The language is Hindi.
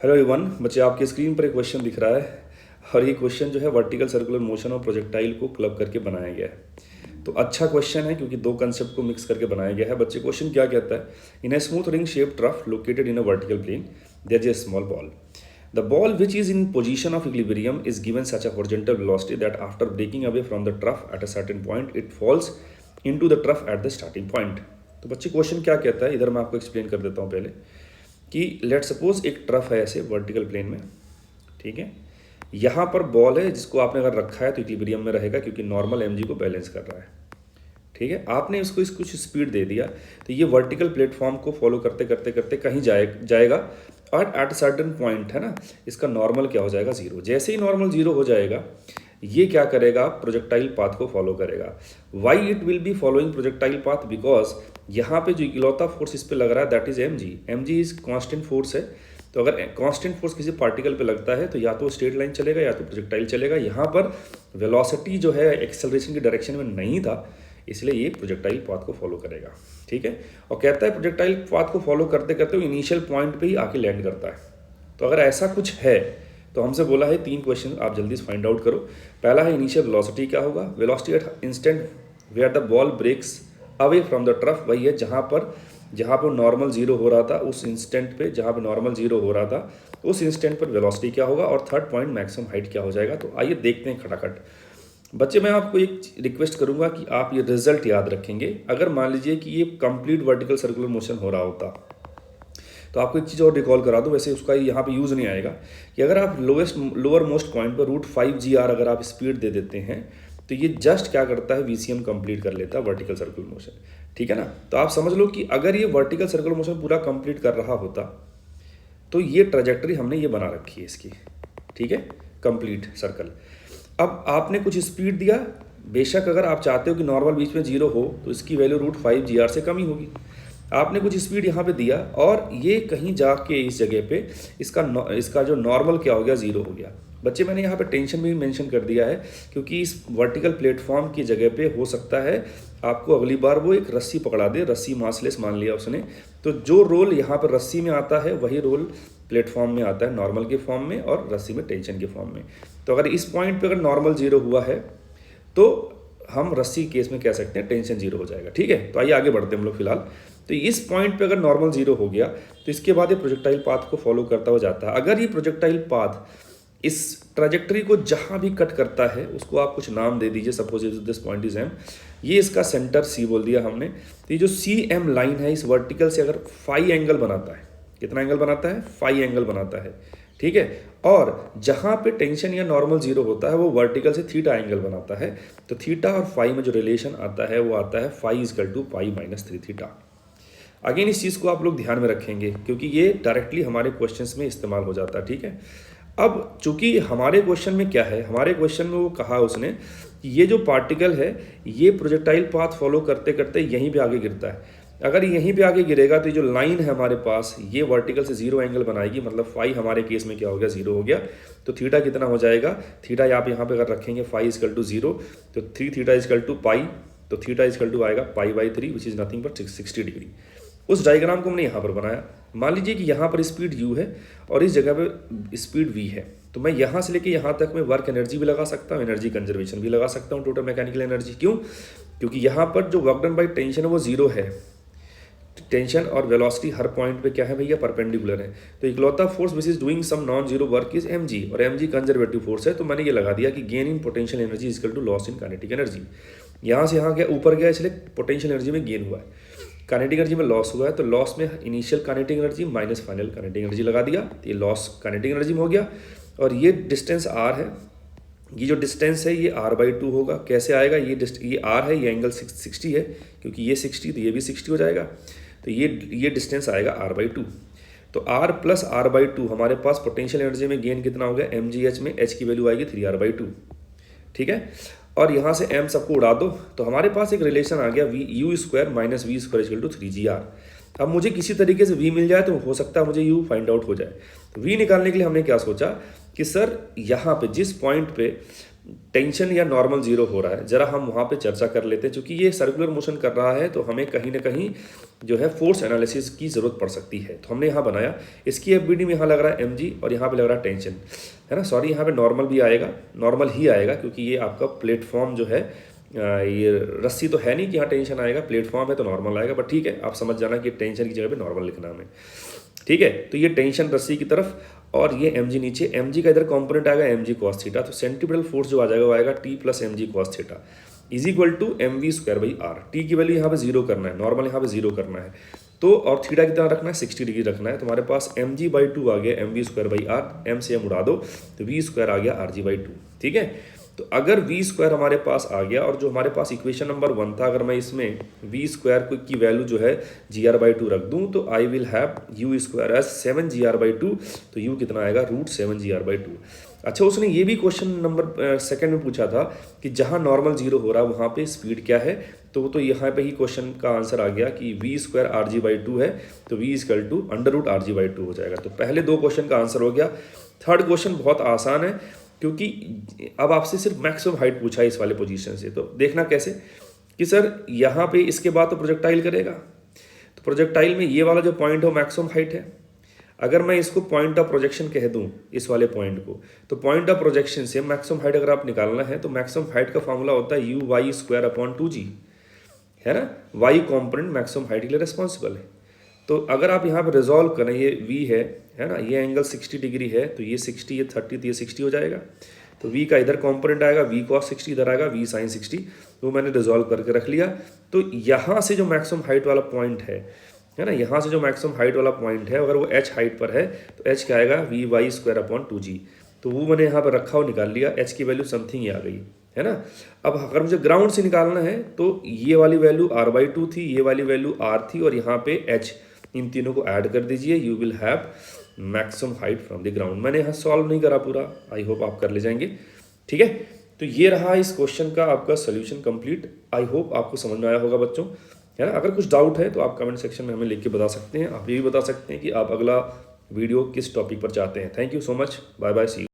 हेलो एवरीवन, बच्चे आपके स्क्रीन पर एक क्वेश्चन दिख रहा है और ये क्वेश्चन जो है वर्टिकल सर्कुलर मोशन और प्रोजेक्टाइल को क्लब करके बनाया गया है। तो अच्छा क्वेश्चन है क्योंकि दो कंसेप्ट को मिक्स करके बनाया गया है। बच्चे क्वेश्चन क्या कहता है, in a smooth ring shape trough located in a vertical plane there is a small ball. The ball which is in position of equilibrium is given such a horizontal velocity that after breaking away from the trough at a certain point it falls into the trough at the starting point. तो बच्चे क्वेश्चन क्या कहता है, इधर मैं आपको एक्सप्लेन कर देता हूँ पहले कि लेट सपोज एक ट्रफ है ऐसे वर्टिकल प्लेन में, ठीक है। यहाँ पर बॉल है जिसको आपने अगर रखा है तो इक्विलिब्रियम में रहेगा क्योंकि नॉर्मल एमजी को बैलेंस कर रहा है, ठीक है। आपने इसको कुछ स्पीड दे दिया तो ये वर्टिकल प्लेटफॉर्म को फॉलो करते करते करते कहीं जाएगा और एट सर्टेन पॉइंट है ना, इसका नॉर्मल क्या हो जाएगा, जीरो। जैसे ही नॉर्मल जीरो हो जाएगा ये क्या करेगा, प्रोजेक्टाइल पाथ को फॉलो करेगा। Why it will be following projectile path, because यहाँ पे जो इकलौता फोर्स इस पे लग रहा है that is M G. M G is constant force है, तो अगर कांस्टेंट फोर्स किसी पार्टिकल पे लगता है तो या तो स्ट्रेट लाइन चलेगा या तो प्रोजेक्टाइल चलेगा। यहाँ पर वेलोसिटी जो है एक्सेलरेशन की डायरेक्शन में नहीं था, इसलिए ये प्रोजेक्टाइल पाथ को फॉलो करेगा, ठीक है। और कहता है प्रोजेक्टाइल पाथ को फॉलो करते करते वो इनिशियल पॉइंट पे ही आके लैंड करता है। तो अगर ऐसा कुछ है तो हमसे बोला है 3 क्वेश्चन आप जल्दी से फाइंड आउट करो। पहला है इनिशियल वेलोसिटी क्या होगा, velocity at instant where the ball breaks away from the trough, वही है जहाँ पर नॉर्मल जीरो हो रहा था, उस इंस्टेंट पे जहाँ पे नॉर्मल जीरो हो रहा था उस इंस्टेंट पर वेलोसिटी क्या होगा, और थर्ड पॉइंट मैक्सिमम हाइट क्या हो जाएगा। तो आइए देखते हैं खटाखट। बच्चे मैं आपको एक रिक्वेस्ट करूंगा कि आप ये रिजल्ट याद रखेंगे। अगर मान लीजिए कि ये कंप्लीट वर्टिकल सर्कुलर मोशन हो रहा होता तो आपको एक चीज़ और रिकॉल करा दूं, वैसे उसका यहाँ पे यूज़ नहीं आएगा, कि अगर आप लोअर मोस्ट पॉइंट पर √5 GR अगर आप स्पीड दे देते हैं तो ये जस्ट क्या करता है, VCM कंप्लीट कर लेता है वर्टिकल सर्कुलर मोशन, ठीक है ना। तो आप समझ लो कि अगर ये वर्टिकल सर्कुलर मोशन पूरा कंप्लीट कर रहा होता तो ये ट्रेजेक्टरी हमने ये बना रखी है इसकी, ठीक है, कंप्लीट सर्कल। अब आपने कुछ स्पीड दिया, बेशक अगर आप चाहते हो कि नॉर्मल बीच में जीरो हो तो इसकी वैल्यू √5 GR से कम ही होगी। आपने कुछ स्पीड यहाँ पे दिया और ये कहीं जाके इस जगह पे इसका जो नॉर्मल क्या हो गया, जीरो हो गया। बच्चे मैंने यहाँ पे टेंशन भी मेंशन कर दिया है क्योंकि इस वर्टिकल प्लेटफॉर्म की जगह पे हो सकता है आपको अगली बार वो एक रस्सी पकड़ा दे, रस्सी मासलेस मान लिया उसने, तो जो रोल यहाँ पर रस्सी में आता है वही रोल प्लेटफॉर्म में आता है नॉर्मल के फॉर्म में और रस्सी में टेंशन के फॉर्म में। तो अगर इस पॉइंट पे अगर नॉर्मल जीरो हुआ है तो हम रस्सी केस में कह सकते हैं टेंशन जीरो हो जाएगा, ठीक है। तो आइए आगे बढ़ते हैं हम लोग फिलहाल। तो इस पॉइंट पे अगर नॉर्मल जीरो हो गया तो इसके बाद ये प्रोजेक्टाइल पाथ को फॉलो करता हुआ जाता है। अगर ये प्रोजेक्टाइल पाथ इस ट्रैजेक्टरी को जहां भी कट करता है उसको आप कुछ नाम दे दीजिए, suppose this point is M, ये इसका सेंटर सी बोल दिया हमने। तो ये जो CM लाइन है इस वर्टिकल से अगर फाई एंगल बनाता है, कितना एंगल बनाता है, फाई एंगल बनाता है, ठीक है। और जहां पे टेंशन या नॉर्मल जीरो होता है वो वर्टिकल से थीटा एंगल बनाता है। तो थीटा और फाई में जो रिलेशन आता है वो आता है phi equal to pi minus 3 theta. Again इस चीज़ को आप लोग ध्यान में रखेंगे क्योंकि ये डायरेक्टली हमारे क्वेश्चंस में इस्तेमाल हो जाता है, ठीक है। अब चूंकि हमारे क्वेश्चन में क्या है, हमारे क्वेश्चन में वो कहा उसने कि ये जो पार्टिकल है ये प्रोजेक्टाइल पाथ फॉलो करते करते यहीं पे आगे गिरता है। अगर यहीं पे आगे गिरेगा तो ये जो लाइन है हमारे पास ये वर्टिकल से जीरो एंगल बनाएगी, मतलब फाई हमारे केस में क्या हो गया, जीरो हो गया। तो थीटा कितना हो जाएगा, थीटा आप यहाँ पे अगर रखेंगे फाई इजकल टू जीरो तो 3 थीटा इजकल टू पाई, तो थीटा इजकल टू आएगा पाई/3 which is nothing but 60 degree. उस डायग्राम को हमने यहाँ पर बनाया। मान लीजिए कि यहाँ पर स्पीड u है और इस जगह पे स्पीड v है, तो मैं यहाँ से लेके यहाँ तक मैं वर्क एनर्जी भी लगा सकता हूँ, एनर्जी कंजर्वेशन भी लगा सकता हूँ, टोटल मैकेनिकल एनर्जी। क्यों, क्योंकि यहाँ पर जो वर्क डन बाई टेंशन है वो जीरो है। टेंशन और वेलोसिटी हर पॉइंट पे क्या है भैया, परपेंडिकुलर है। तो इकलौता force which is doing some non zero work is mg, और mg कंजर्वेटिव फोर्स है। तो मैंने ये लगा दिया कि gain in potential energy equal to loss in kinetic energy. यहाँ से यहाँ गया, ऊपर गया, इसलिए पोटेंशियल एनर्जी में गेन हुआ है, काइनेटिक एनर्जी में लॉस हुआ है। तो लॉस में initial kinetic energy minus final kinetic energy लगा दिया, तो ये लॉस काइनेटिक एनर्जी में हो गया। और ये डिस्टेंस r है, ये जो डिस्टेंस है ये r/2 होगा। कैसे आएगा, ये r है, ये एंगल 60 है, क्योंकि ये 60 तो ये भी 60 हो जाएगा। तो ये डिस्टेंस आएगा r/2। तो r प्लस r/2 हमारे पास पोटेंशियल एनर्जी में गेन कितना हो गया, mgh में h की वैल्यू आएगी 3r/2, ठीक है। और यहाँ से m सबको उड़ा दो तो हमारे पास एक रिलेशन आ गया u² minus v² equal to 3gr। अब मुझे किसी तरीके से v मिल जाए तो हो सकता है मुझे u फाइंड आउट हो जाए। तो v निकालने के लिए हमने क्या सोचा कि सर यहाँ पे जिस पॉइंट पे टेंशन या नॉर्मल जीरो हो रहा है, जरा हम वहाँ पे चर्चा कर लेते हैं। चूंकि ये सर्कुलर मोशन कर रहा है तो हमें कहीं ना कहीं जो है फोर्स एनालिसिस की ज़रूरत पड़ सकती है। तो हमने यहाँ बनाया, इसकी एफबीडी में यहाँ लग रहा है mg और यहाँ पे लग रहा है टेंशन, है ना। सॉरी, यहाँ पे नॉर्मल भी आएगा, नॉर्मल ही आएगा क्योंकि ये आपका प्लेटफॉर्म जो है ये रस्सी तो है नहीं कि यहाँ टेंशन आएगा, प्लेटफॉर्म है तो नॉर्मल आएगा। बट ठीक है, आप समझ जाना कि टेंशन की जगह पे नॉर्मल लिखना हमें, ठीक है। तो ये टेंशन रस्सी की तरफ और ये mg नीचे, mg का इधर कंपोनेंट आएगा mg cos थीटा, तो सेंट्रीपिटल फोर्स जो आ जाएगा वो आएगा t plus mg cos theta is equal to mv square by R. T की वैल्यू यहाँ पे जीरो करना है, नॉर्मल यहाँ पे जीरो करना है तो, और थीटा कितना रखना है 60 डिग्री रखना है। तो हमारे पास mg/2 आ गया mv square by R, m से m उड़ा दो तो v स्क्वायर आ गया rg/2, ठीक है। तो अगर v स्क्वायर हमारे पास आ गया और जो हमारे पास इक्वेशन नंबर 1 था, अगर मैं इसमें v स्क्वायर की वैल्यू जो है gr/2 रख दूं तो I will have u square as 7gr/2, तो u कितना आएगा √7gr/2। अच्छा, उसने ये भी क्वेश्चन नंबर सेकंड में पूछा था कि जहां नॉर्मल जीरो हो रहा है वहां पे स्पीड क्या है, तो यहाँ पे ही क्वेश्चन का आंसर आ गया कि v स्क्वायर rg/2 है तो v इक्वल टू √rg/2 हो जाएगा। तो पहले दो क्वेश्चन का आंसर हो गया। थर्ड क्वेश्चन बहुत आसान है क्योंकि अब आपसे सिर्फ मैक्सिमम हाइट पूछा है इस वाले पोजीशन से। तो देखना कैसे कि सर यहाँ पे इसके बाद तो प्रोजेक्टाइल करेगा, तो प्रोजेक्टाइल में ये वाला जो पॉइंट है वो मैक्सिमम हाइट है। अगर मैं इसको पॉइंट ऑफ प्रोजेक्शन कह दूं इस वाले पॉइंट को, तो पॉइंट ऑफ प्रोजेक्शन से मैक्सिमम हाइट अगर आप निकालना है तो मैक्सिमम हाइट का फॉर्मूला होता है uy²/2g, है ना। y कॉम्पोनेंट मैक्सिमम हाइट के लिए रिस्पॉन्सिबल है। तो अगर आप यहाँ पे रिजॉल्व करें, ये v है ना, ये एंगल 60 डिग्री है तो ये 60, ये 30 तो ये 60 हो जाएगा। तो v का इधर कॉम्पोनेंट आएगा v cos 60, इधर आएगा v sin 60, तो मैंने रिजॉल्व करके रख लिया। तो यहाँ से जो मैक्सिमम हाइट वाला पॉइंट है ना, यहाँ से जो मैक्सिमम हाइट वाला पॉइंट है अगर वो h हाइट पर है तो h क्या आएगा vy²/2g, तो वो मैंने यहाँ पर रखा और निकाल लिया, h की वैल्यू समथिंग ही आ गई, है ना। अब अगर मुझे ग्राउंड से निकालना है तो ये वाली वैल्यू r/2 थी, ये वाली वैल्यू r थी और यहाँ पे h, इन तीनों को ऐड कर दीजिए, you will have maximum height from the ground. मैंने यहाँ सॉल्व नहीं करा पूरा, आई होप आप कर ले जाएंगे, ठीक है। तो ये रहा इस क्वेश्चन का आपका सोल्यूशन कंप्लीट। आई होप आपको समझ में आया होगा बच्चों, है ना। अगर कुछ डाउट है तो आप कमेंट सेक्शन में हमें लिख के बता सकते हैं। आप ये भी बता सकते हैं कि आप अगला वीडियो किस टॉपिक पर चाहते हैं। Thank you so much, bye bye, see you.